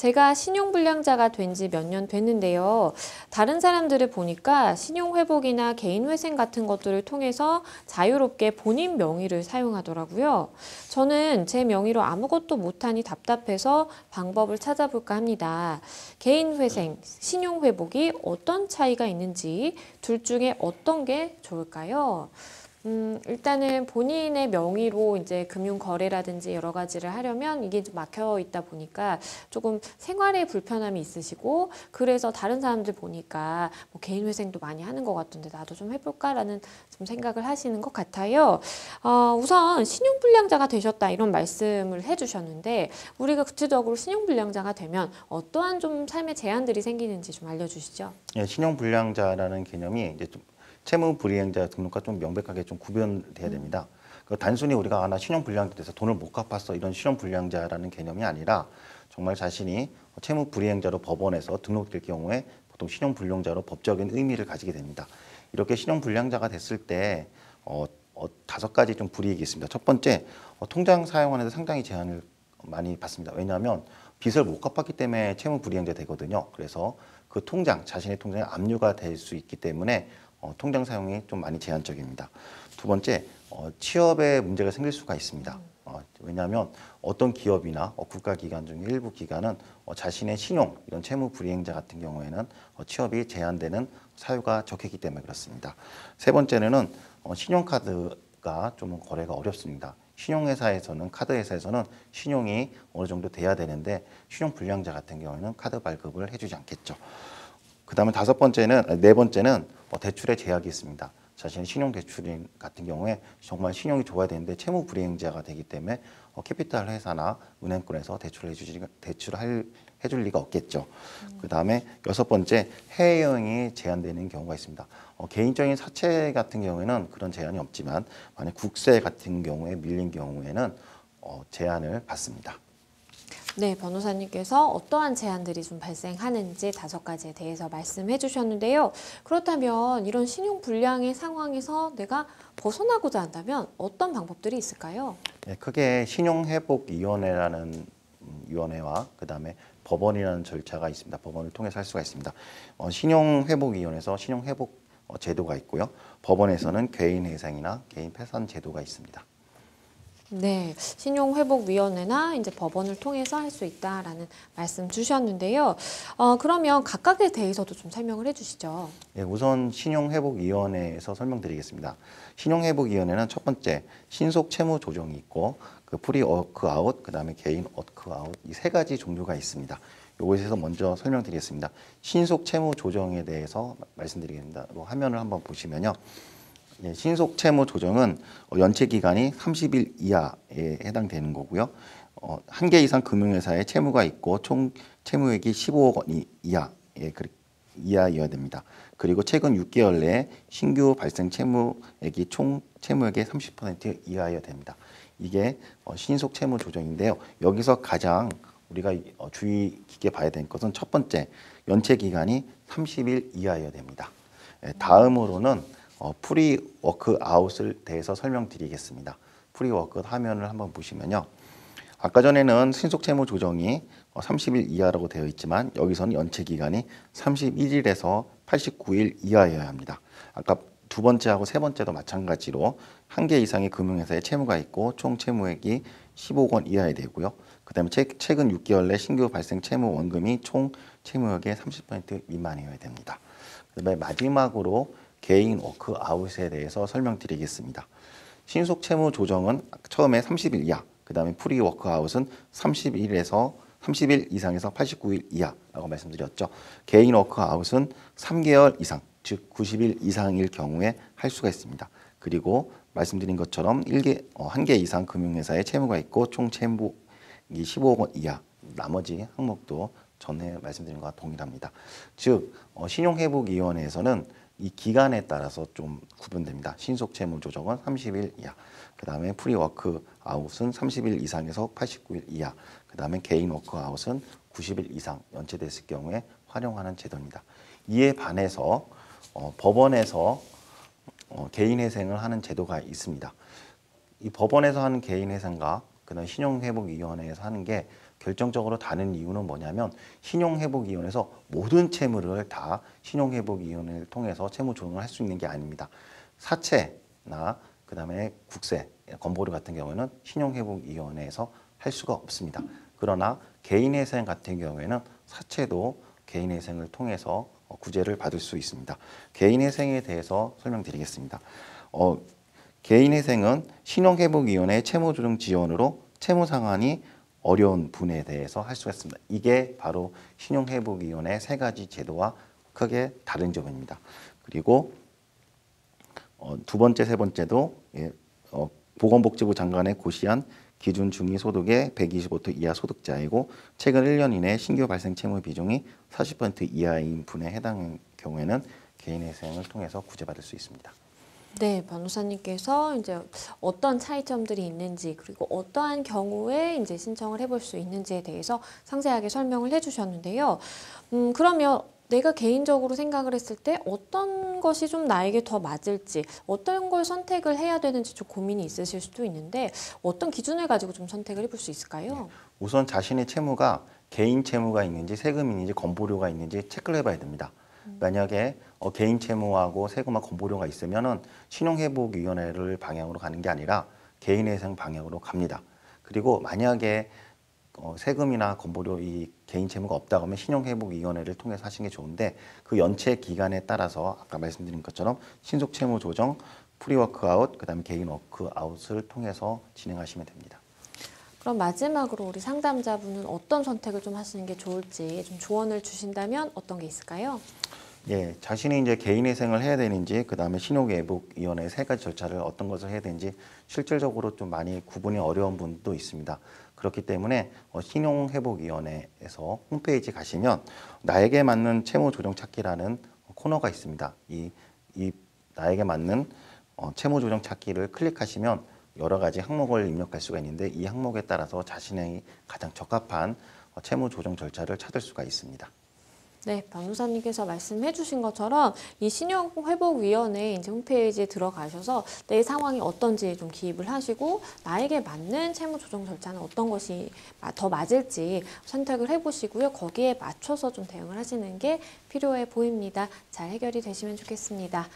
제가 신용불량자가 된 지 몇 년 됐는데요. 다른 사람들을 보니까 신용회복이나 개인회생 같은 것들을 통해서 자유롭게 본인 명의를 사용하더라고요. 저는 제 명의로 아무것도 못하니 답답해서 방법을 찾아볼까 합니다. 개인회생, 신용회복이 어떤 차이가 있는지 둘 중에 어떤 게 좋을까요? 일단은 본인의 명의로 이제 금융 거래라든지 여러 가지를 하려면 이게 좀 막혀 있다 보니까 조금 생활에 불편함이 있으시고, 그래서 다른 사람들 보니까 뭐 개인 회생도 많이 하는 것 같은데 나도 좀 해볼까라는 좀 생각을 하시는 것 같아요. 우선 신용불량자가 되셨다 이런 말씀을 해주셨는데, 우리가 구체적으로 신용불량자가 되면 어떠한 좀 삶의 제한들이 생기는지 좀 알려주시죠. 예, 신용불량자라는 개념이 이제 좀 채무불이행자 등록과 좀 명백하게 좀 구별돼야 됩니다. 단순히 우리가 나 신용불량자 돼서 돈을 못 갚았어 이런 신용불량자라는 개념이 아니라 정말 자신이 채무불이행자로 법원에서 등록될 경우에 보통 신용불량자로 법적인 의미를 가지게 됩니다. 이렇게 신용불량자가 됐을 때 5가지 좀 불이익이 있습니다. 첫 번째, 통장 사용하는데 상당히 제한을 많이 받습니다. 왜냐하면 빚을 못 갚았기 때문에 채무불이행자 되거든요. 그래서 그 통장, 자신의 통장에 압류가 될 수 있기 때문에 통장 사용이 좀 많이 제한적입니다. 두 번째, 취업에 문제가 생길 수가 있습니다. 왜냐하면 어떤 기업이나 국가기관 중 일부 기관은 자신의 신용, 이런 채무불이행자 같은 경우에는 취업이 제한되는 사유가 적혔기 때문에 그렇습니다. 세 번째는 신용카드가 좀 거래가 어렵습니다. 신용회사에서는, 카드회사에서는 신용이 어느 정도 돼야 되는데 신용불량자 같은 경우에는 카드 발급을 해주지 않겠죠. 그 다음에 네 번째는 대출의 제약이 있습니다. 자신의 신용대출 같은 경우에 정말 신용이 좋아야 되는데 채무불이행자가 되기 때문에 캐피탈 회사나 은행권에서 해줄 리가 없겠죠. 그 다음에 6번째, 해외여행이 제한되는 경우가 있습니다. 개인적인 사채 같은 경우에는 그런 제한이 없지만 만약 국세 같은 경우에 밀린 경우에는 제한을 받습니다. 네, 변호사님께서 어떠한 제한들이 좀 발생하는지 5가지에 대해서 말씀해 주셨는데요. 그렇다면 이런 신용불량의 상황에서 내가 벗어나고자 한다면 어떤 방법들이 있을까요? 네, 크게 신용회복위원회라는 위원회와 그 다음에 법원이라는 절차가 있습니다. 법원을 통해서 할 수가 있습니다. 신용회복위원회에서 신용회복 제도가 있고요. 법원에서는 개인회생이나 개인폐산 제도가 있습니다. 네, 신용회복위원회나 이제 법원을 통해서 할 수 있다라는 말씀 주셨는데요. 그러면 각각에 대해서도 좀 설명을 해주시죠. 네, 우선 신용회복위원회에서 설명드리겠습니다. 신용회복위원회는 첫 번째, 신속채무조정이 있고 그 프리워크아웃, 그 다음에 개인 워크아웃 이 3가지 종류가 있습니다. 이것에서 먼저 설명드리겠습니다. 신속채무조정에 대해서 말씀드리겠습니다. 화면을 한번 보시면요. 네, 신속채무조정은 연체 기간이 30일 이하에 해당되는 거고요. 1개 이상 금융회사에 채무가 있고 총 채무액이 15억 원 이하여야 됩니다. 그리고 최근 6개월 내에 신규 발생 채무액이 총 채무액의 30% 이하여야 됩니다. 이게 신속채무조정인데요. 여기서 가장 우리가 주의 깊게 봐야 될 것은 첫 번째, 연체 기간이 30일 이하여야 됩니다. 다음으로는 프리워크아웃을 대해서 설명드리겠습니다. 프리워크아웃 화면을 한번 보시면요. 아까 전에는 신속채무조정이 30일 이하라고 되어 있지만 여기서는 연체 기간이 31일에서 89일 이하여야 합니다. 아까 두 번째하고 세 번째도 마찬가지로 1개 이상의 금융회사에 채무가 있고 총 채무액이 15억 원 이하여야 되고요. 그 다음에 최근 6개월 내 신규 발생 채무 원금이 총 채무액의 30% 미만이어야 됩니다. 그 다음에 마지막으로 개인 워크아웃에 대해서 설명드리겠습니다. 신속채무조정은 처음에 30일 이하, 그 다음에 프리워크아웃은 30일 이상에서 89일 이하라고 말씀드렸죠. 개인 워크아웃은 3개월 이상, 즉 90일 이상일 경우에 할 수가 있습니다. 그리고 말씀드린 것처럼 1개 이상 금융회사에 채무가 있고 총 채무액이 15억 원 이하, 나머지 항목도 전에 말씀드린 것과 동일합니다. 즉 신용회복위원회에서는 이 기간에 따라서 좀 구분됩니다. 신속채무조정은 30일 이하, 그 다음에 프리워크아웃은 30일 이상에서 89일 이하, 그 다음에 개인 워크아웃은 90일 이상 연체됐을 경우에 활용하는 제도입니다. 이에 반해서 법원에서 개인회생을 하는 제도가 있습니다. 이 법원에서 하는 개인회생과 그다음 신용회복위원회에서 하는 게 결정적으로 다른 이유는 뭐냐면 신용회복위원회에서 모든 채무를 다 신용회복위원회를 통해서 채무 조정을 할 수 있는 게 아닙니다. 사채나 그다음에 국세, 건보료 같은 경우에는 신용회복위원회에서 할 수가 없습니다. 그러나 개인회생 같은 경우에는 사채도 개인회생을 통해서 구제를 받을 수 있습니다. 개인회생에 대해서 설명드리겠습니다. 개인회생은 신용회복위원회 채무조정 지원으로 채무상환이 어려운 분에 대해서 할 수가 있습니다. 이게 바로 신용회복위원회 세 가지 제도와 크게 다른 점입니다. 그리고 두 번째, 세 번째도 보건복지부 장관의 고시한 기준 중위 소득의 125% 이하 소득자이고 최근 1년 이내 신규 발생 채무 비중이 40% 이하인 분에 해당하는 경우에는 개인회생을 통해서 구제받을 수 있습니다. 네, 변호사님께서 이제 어떤 차이점들이 있는지 그리고 어떠한 경우에 이제 신청을 해볼 수 있는지에 대해서 상세하게 설명을 해주셨는데요. 그러면 내가 개인적으로 생각을 했을 때 어떤 것이 좀 나에게 더 맞을지, 어떤 걸 선택을 해야 되는지 좀 고민이 있으실 수도 있는데 어떤 기준을 가지고 좀 선택을 해볼 수 있을까요? 우선 자신의 채무가 개인 채무가 있는지 세금이 있는지 건보료가 있는지 체크를 해봐야 됩니다. 만약에 개인 채무하고 세금과 건보료가 있으면은 신용회복위원회를 방향으로 가는 게 아니라 개인회생 방향으로 갑니다. 그리고 만약에 세금이나 건보료 이 개인 채무가 없다고 하면 신용회복위원회를 통해서 하시는 게 좋은데 그 연체 기간에 따라서 아까 말씀드린 것처럼 신속채무 조정, 프리워크아웃, 그다음에 개인 워크아웃을 통해서 진행하시면 됩니다. 그럼 마지막으로 우리 상담자분은 어떤 선택을 좀 하시는 게 좋을지 좀 조언을 주신다면 어떤 게 있을까요? 예, 자신이 이제 개인회생을 해야 되는지, 그 다음에 신용회복위원회 세 가지 절차를 어떤 것을 해야 되는지 실질적으로 좀 많이 구분이 어려운 분도 있습니다. 그렇기 때문에 신용회복위원회에서 홈페이지 가시면 나에게 맞는 채무조정 찾기라는 코너가 있습니다. 이 나에게 맞는 채무조정 찾기를 클릭하시면 여러 가지 항목을 입력할 수가 있는데 이 항목에 따라서 자신의 가장 적합한 채무조정 절차를 찾을 수가 있습니다. 네, 변호사님께서 말씀해 주신 것처럼 이 신용회복위원회 이제 홈페이지에 들어가셔서 내 상황이 어떤지 좀 기입을 하시고 나에게 맞는 채무조정 절차는 어떤 것이 더 맞을지 선택을 해보시고요. 거기에 맞춰서 좀 대응을 하시는 게 필요해 보입니다. 잘 해결이 되시면 좋겠습니다.